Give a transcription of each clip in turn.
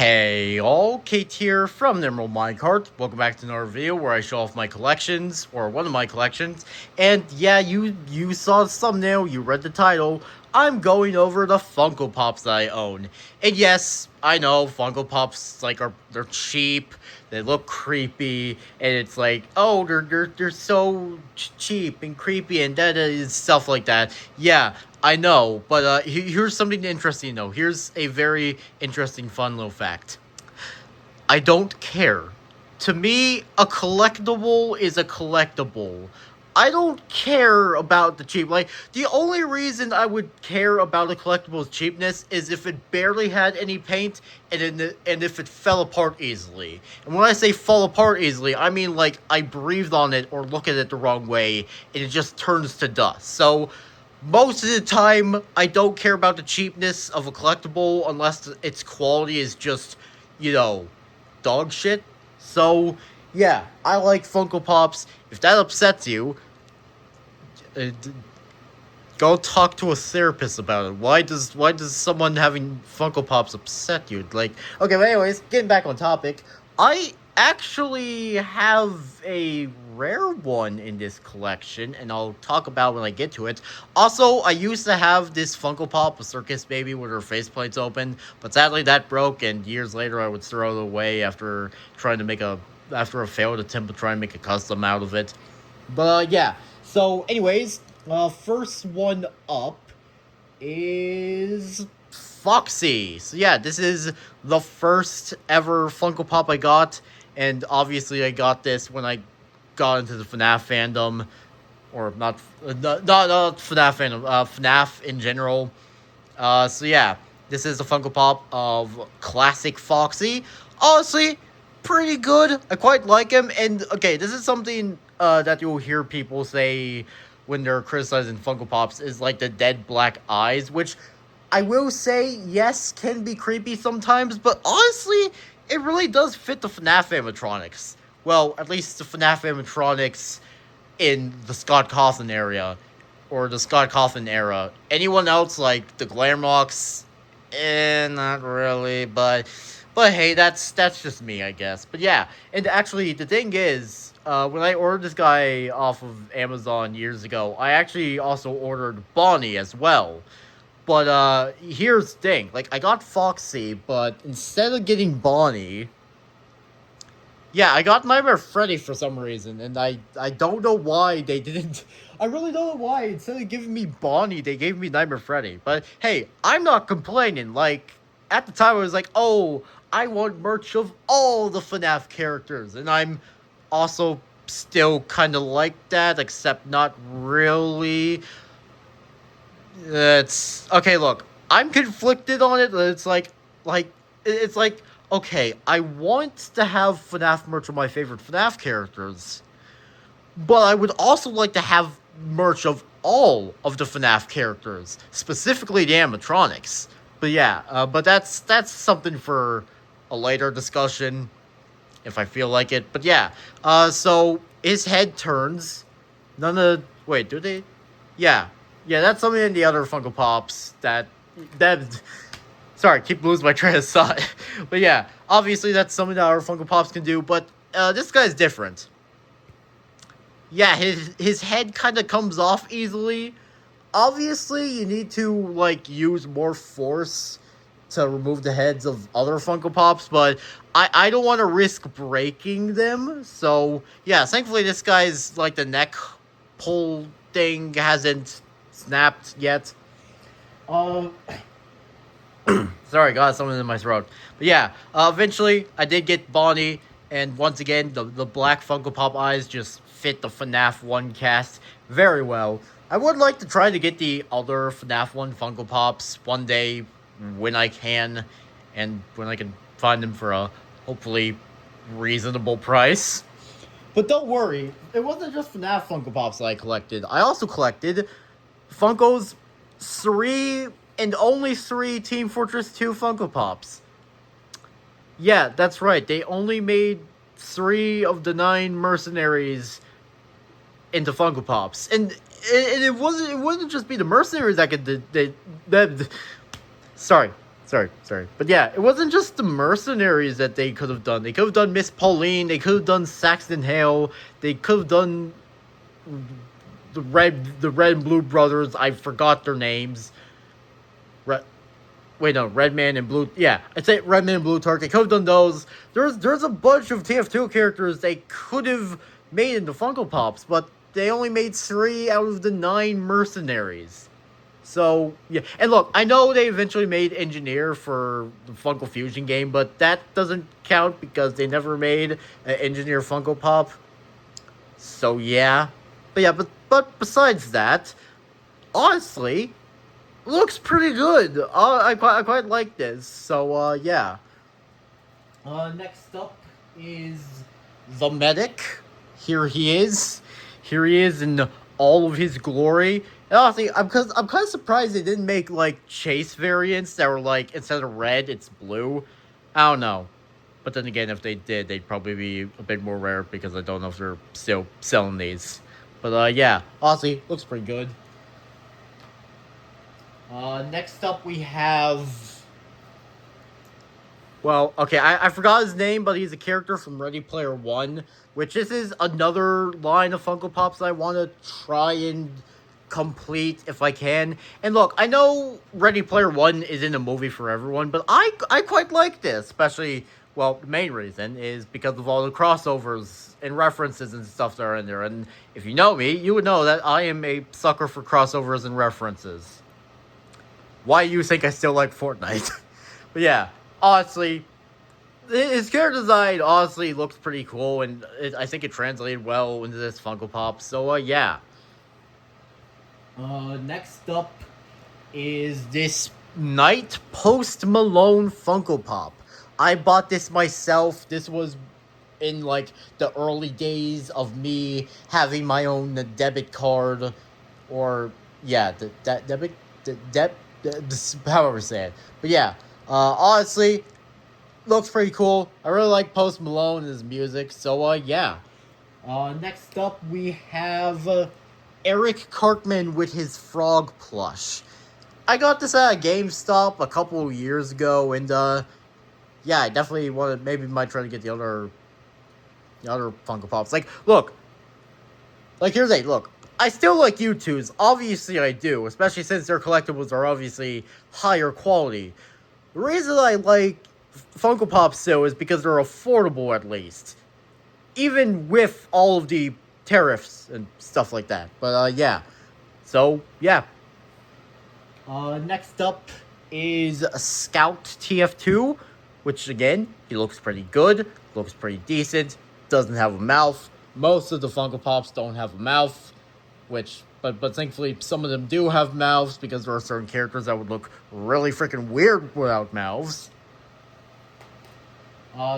Hey all, Kate here from Emerald Minecart. Welcome back to another video where I show off my collections, or one of my collections. And yeah, you saw the thumbnail, you read the title. I'm going over the Funko Pops that I own. And yes, I know Funko Pops they're cheap, they look creepy, and it's like, oh, they're so cheap and creepy and that is stuff like that. Yeah, I know, but here's something interesting though. Here's a very interesting, fun little fact. I don't care. To me, a collectible is a collectible. I don't care about the cheap. Like, the only reason I would care about a collectible's cheapness is if it barely had any paint and if it fell apart easily. And when I say fall apart easily, I mean like I breathed on it or look at it the wrong way and it just turns to dust. So most of the time, I don't care about the cheapness of a collectible unless its quality is just, dog shit. So, yeah, I like Funko Pops. If that upsets you, go talk to a therapist about it. Why does someone having Funko Pops upset you? Like, okay, but anyways, getting back on topic, I actually have a rare one in this collection, and I'll talk about when I get to it. Also, I used to have this Funko Pop, a circus baby with her faceplates open, but sadly that broke, and years later I would throw it away after a failed attempt to try and make a custom out of it. But yeah. So, anyways, first one up is Foxy. So yeah, this is the first ever Funko Pop I got, and obviously I got this when I got into the FNAF fandom, or not FNAF fandom, FNAF in general. So yeah, this is the Funko Pop of classic Foxy. Honestly, pretty good. I quite like him, and okay, this is something that you'll hear people say when they're criticizing Funko Pops is like the dead black eyes, which I will say, yes, can be creepy sometimes, but honestly, it really does fit the FNAF animatronics. Well, at least the FNAF animatronics in the Scott Cawthon area, or the Scott Cawthon era. Anyone else, like the Glamrocks, not really, but hey, that's just me, I guess. But yeah, and actually, the thing is, when I ordered this guy off of Amazon years ago, I actually also ordered Bonnie as well. But here's the thing, like, I got Foxy, but instead of getting Bonnie, yeah, I got Nightmare Freddy for some reason, and I don't know why they didn't. I really don't know why. Instead of giving me Bonnie, they gave me Nightmare Freddy. But hey, I'm not complaining. Like, at the time, I was like, oh, I want merch of all the FNAF characters, and I'm also still kind of like that, except not really. It's okay. Look, I'm conflicted on it. It's like, okay, I want to have FNAF merch of my favorite FNAF characters, but I would also like to have merch of all of the FNAF characters, specifically the animatronics. But yeah, but that's something for a later discussion, if I feel like it. But yeah, so his head turns. Wait, do they? Yeah, that's something in the other Funko Pops that. Sorry, keep losing my train of thought. But yeah, obviously that's something that our Funko Pops can do, but this guy's different. Yeah, his head kind of comes off easily. Obviously, you need to, like, use more force to remove the heads of other Funko Pops, but I don't want to risk breaking them. So, yeah, thankfully this guy's, like, the neck pull thing hasn't snapped yet. Sorry, got something in my throat. But yeah, eventually I did get Bonnie, and once again, the black Funko Pop eyes just fit the FNAF 1 cast very well. I would like to try to get the other FNAF 1 Funko Pops one day when I can, and when I can find them for a hopefully reasonable price. But don't worry, it wasn't just FNAF Funko Pops that I collected. I also collected Funko's 3 and only 3 Team Fortress 2 Funko Pops. Yeah, that's right. They only made 3 of the 9 mercenaries into Funko Pops. And it wouldn't just be the mercenaries that could... Sorry. Sorry. But yeah, it wasn't just the mercenaries that they could have done. They could have done Miss Pauline. They could have done Saxton Hale. They could have done the red and blue brothers. I forgot their names. Wait, no, Redman and Blue. Yeah, I'd say Redman and Blue Turk. They could have done those. There's a bunch of TF2 characters they could have made into Funko Pops, but they only made 3 out of the 9 mercenaries. So, yeah. And look, I know they eventually made Engineer for the Funko Fusion game, but that doesn't count because they never made an Engineer Funko Pop. So, yeah. But besides that, honestly, looks pretty good. I quite like this. So, yeah. Next up is the Medic. Here he is. Here he is in all of his glory. And honestly, I'm kind of surprised they didn't make, like, chase variants that were, like, instead of red, it's blue. I don't know. But then again, if they did, they'd probably be a bit more rare because I don't know if they're still selling these. But, yeah. Honestly, looks pretty good. Next up we have... Well, okay, I forgot his name, but he's a character from Ready Player One, which this is another line of Funko Pops I want to try and complete if I can. And look, I know Ready Player One isn't a movie for everyone, but I quite like this, especially, well, the main reason is because of all the crossovers and references and stuff that are in there. And if you know me, you would know that I am a sucker for crossovers and references. Why you think I still like Fortnite? But yeah, honestly, his character design honestly looks pretty cool, and I think it translated well into this Funko Pop. So yeah. Next up is this Night Post Malone Funko Pop. I bought this myself. This was in like the early days of me having my own debit card, or yeah, however say it. But yeah, honestly, looks pretty cool. I really like Post Malone and his music. So yeah. Next up we have Eric Cartman with his frog plush. I got this at a GameStop a couple years ago, and yeah, I definitely want to, maybe might try to get the other Funko Pops. Like, look, like here's a look. I still like Youtooz, obviously I do, especially since their collectibles are obviously higher quality. The reason I like Funko Pops still is because they're affordable at least, even with all of the tariffs and stuff like that. But yeah, so yeah. Next up is a Scout TF2, which again, he looks pretty good, looks pretty decent, doesn't have a mouth. Most of the Funko Pops don't have a mouth, which, but thankfully some of them do have mouths because there are certain characters that would look really freaking weird without mouths.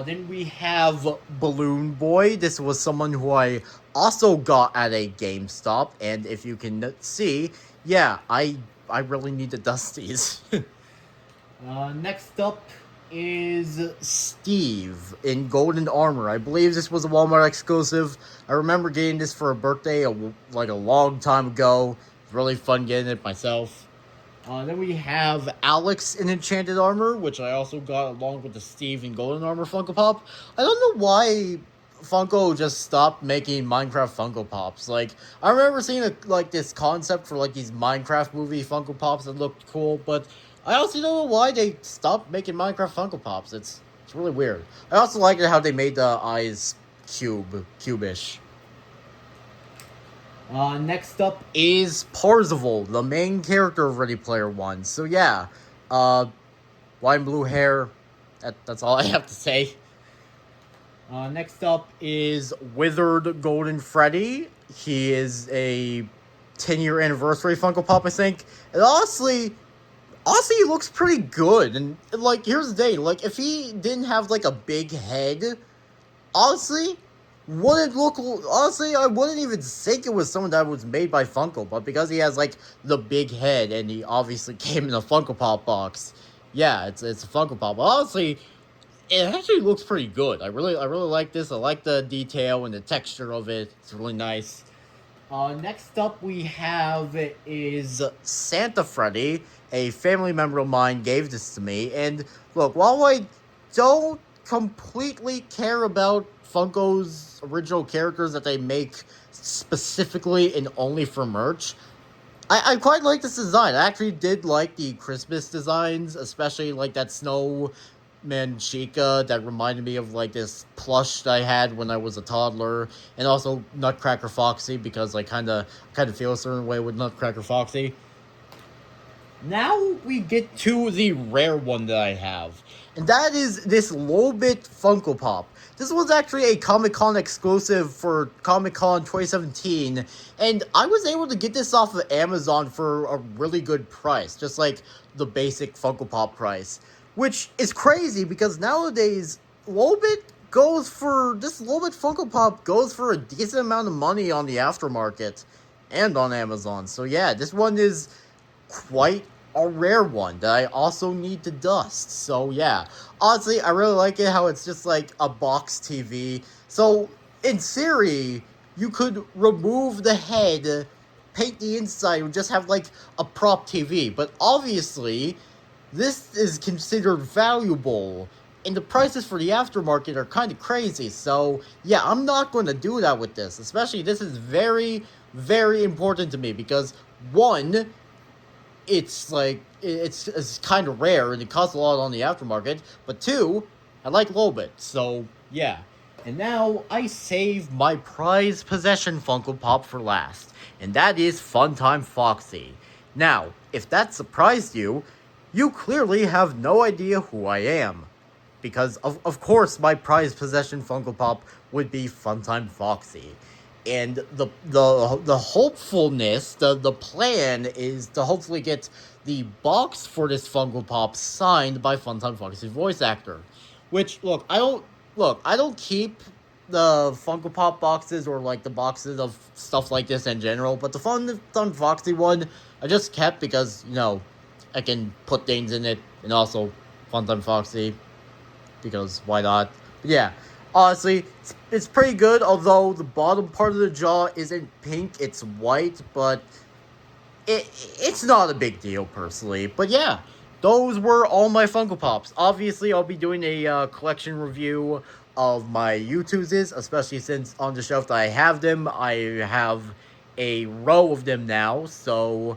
Then we have Balloon Boy. This was someone who I also got at a GameStop, and if you can see, yeah, I really need to dust these. Next up is Steve in Golden Armor. I believe this was a Walmart exclusive. I remember getting this for a birthday like a long time ago. It's really fun getting it myself. Then we have Alex in Enchanted Armor, which I also got along with the Steve in Golden Armor Funko Pop. I don't know why Funko just stopped making Minecraft Funko Pops. Like, I remember seeing like this concept for like these Minecraft movie Funko Pops that looked cool, but I also don't know why they stopped making Minecraft Funko Pops. It's really weird. I also like how they made the eyes cubish. Next up is Parzival, the main character of Ready Player One. So yeah, white and blue hair. That's all I have to say. Next up is Withered Golden Freddy. He is a 10-year anniversary Funko Pop, I think. And honestly, he looks pretty good. And like, here's the thing: like, if he didn't have like a big head, honestly, I wouldn't even think it was someone that was made by Funko, but because he has like the big head and he obviously came in a Funko Pop box, yeah, it's a Funko Pop. But honestly, it actually looks pretty good. I really like this. I like the detail and the texture of it. It's really nice. Next up we have is Santa Freddy. A family member of mine gave this to me, and look, while I don't completely care about Funko's original characters that they make specifically and only for merch, I quite like this design. I actually did like the Christmas designs, especially like that snowman Chica that reminded me of like this plush that I had when I was a toddler, and also Nutcracker Foxy because I kind of feel a certain way with Nutcracker Foxy. Now we get to the rare one that I have, and that is this Lobit Funko Pop. This was actually a Comic-Con exclusive for Comic-Con 2017, and I was able to get this off of Amazon for a really good price, just like the basic Funko Pop price, which is crazy because nowadays Lobit this Lobit Funko Pop goes for a decent amount of money on the aftermarket and on Amazon. So yeah, this one is quite a rare one that I also need to dust. So yeah, honestly, I really like it how it's just like a box TV. So in theory, you could remove the head, paint the inside, and just have like a prop TV. But obviously, this is considered valuable, and the prices for the aftermarket are kind of crazy. So yeah, I'm not going to do that with this. Especially, this is very, very important to me because one, it's kind of rare and it costs a lot on the aftermarket. But two, I like Lobit, so yeah. And now I save my prized possession Funko Pop for last, and that is Funtime Foxy. Now, if that surprised you, you clearly have no idea who I am. Because, of course, my prized possession Funko Pop would be Funtime Foxy. And the hopefulness, the plan is to hopefully get the box for this Funko Pop signed by Funtime Foxy's voice actor. Which, I don't keep the Funko Pop boxes or like the boxes of stuff like this in general, but the Funtime Foxy one I just kept because, I can put things in it, and also Funtime Foxy, because why not? But yeah, honestly, it's pretty good, although the bottom part of the jaw isn't pink, it's white, but it's not a big deal, personally. But yeah, those were all my Funko Pops. Obviously, I'll be doing a collection review of my Youtooz, especially since on the shelf that I have them, I have a row of them now, so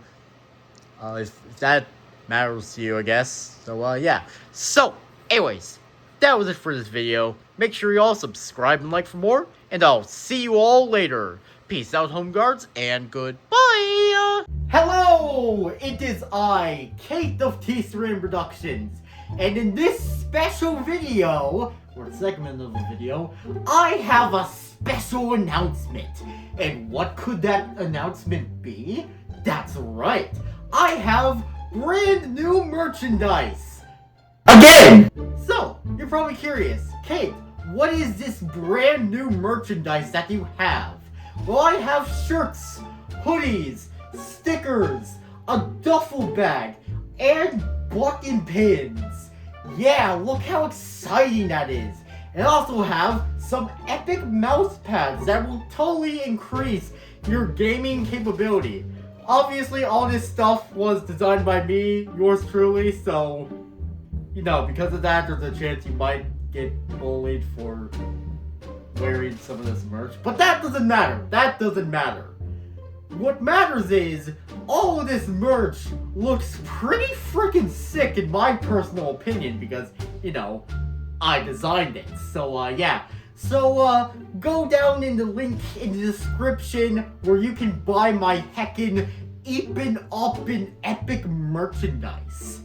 if that matters to you, I guess. So, yeah. So, anyways, that was it for this video. Make sure you all subscribe and like for more, and I'll see you all later. Peace out, home guards, and goodbye! Hello! It is I, Kate of T3 Productions, and in this special video, or segment of the video, I have a special announcement. And what could that announcement be? That's right, I have brand new merchandise! Again! So, you're probably curious, Kate, what is this brand new merchandise that you have? Well, I have shirts, hoodies, stickers, a duffel bag, and button pins. Yeah, look how exciting that is. And I also have some epic mouse pads that will totally increase your gaming capability. Obviously, all this stuff was designed by me, yours truly, so, because of that, there's a chance you might get bullied for wearing some of this merch. But that doesn't matter. What matters is, all of this merch looks pretty freaking sick in my personal opinion, because, I designed it. So, yeah. So, go down in the link in the description where you can buy my heckin' eepin' oppin' epic merchandise.